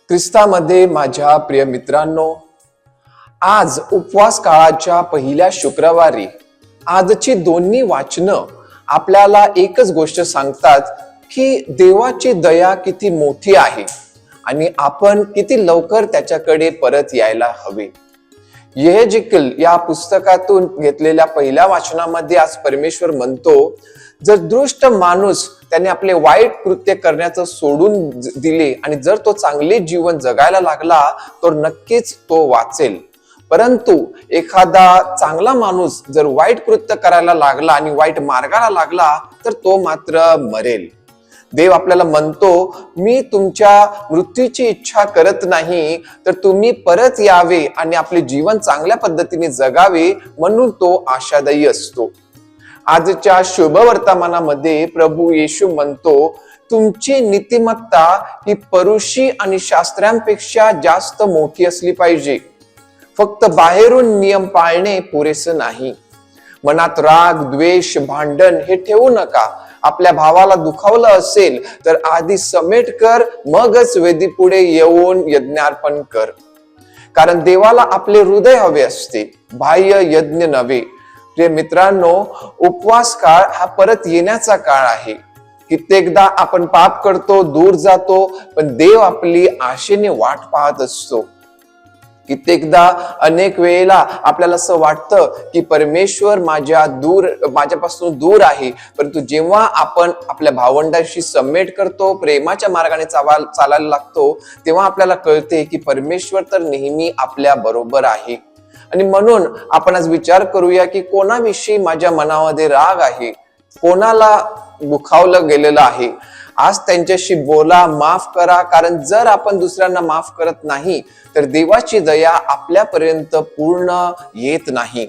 ख्रिस्तामध्ये माझ्या प्रिय मित्रांनो, आज उपवास काळाच्या पहिल्या शुक्रवारी आजची दोन्ही वाचनं आपल्याला एकच गोष्ट सांगतात की देवाची दया किती मोठी आहे आणि आपण किती लवकर त्याच्याकडे परत यायला हवे. यहेजकेल या पुस्तकातून घेतलेल्या पहिल्या वाचनामध्ये आज परमेश्वर म्हणतो, जर दुष्ट माणूस त्याने आपले वाईट कृत्य करण्याचं सोडून दिले आणि जर तो चांगले जीवन जगायला लागला तर नक्कीच तो वाचेल. परंतु एखादा चांगला माणूस जर वाईट कृत्य करायला लागला आणि वाईट मार्गाला लागला तर तो मात्र मरेल. देव आपल्याला म्हणतो, मी तुमच्या मृत्यूची इच्छा करत नाही, तर तुम्ही परत यावे आणि आपले जीवन चांगल्या पद्धतीने जगावे, म्हणून तो आशादायी असतो. आजच्या शुभ वर्तमानामध्ये प्रभू येशू म्हणतो, तुमची नीतिमत्ता ही परुषी आणि शास्त्रांपेक्षा जास्त मोठी असली पाहिजे. फक्त बाहेरून नियम पाळणे पुरेसं नाही. मनात राग, द्वेष, भांडण हे ठेवू नका. आपल्या भावाला दुखावलं असेल तर आधी समेट कर, मगच वेदीपुढे येऊन यज्ञार्पण कर. कारण देवाला आपले हृदय हवे असते, बाह्य यज्ञ नव्हे. प्रिय मित्रांनो, उपवास काळ हा परत येण्याचा काळ आहे. कित्येकदा आपण पाप करतो, दूर जातो, पण देव आपली आशेने वाट पाहत असतो. कित्येकदा अनेक वेळेला आपल्याला असं वाटतं की परमेश्वर माझ्यापासून दूर आहे, परंतु जेव्हा आपण आपल्या भावंडांशी समेट करतो, प्रेमाच्या मार्गाने चालायला लागतो, तेव्हा आपल्याला कळते की परमेश्वर तर नेहमी आपल्या बरोबर आहे. आणि म्हणून आपण आज विचार करूया की कोणाविषयी माझ्या मनामध्ये राग आहे, कोणाला दुखावलं गेलेलं आहे. आज त्यांच्याशी बोला, माफ करा. कारण जर आपण दुसऱ्यांना माफ करत नाही तर देवाची दया आपल्यापर्यंत पूर्ण येत नाही.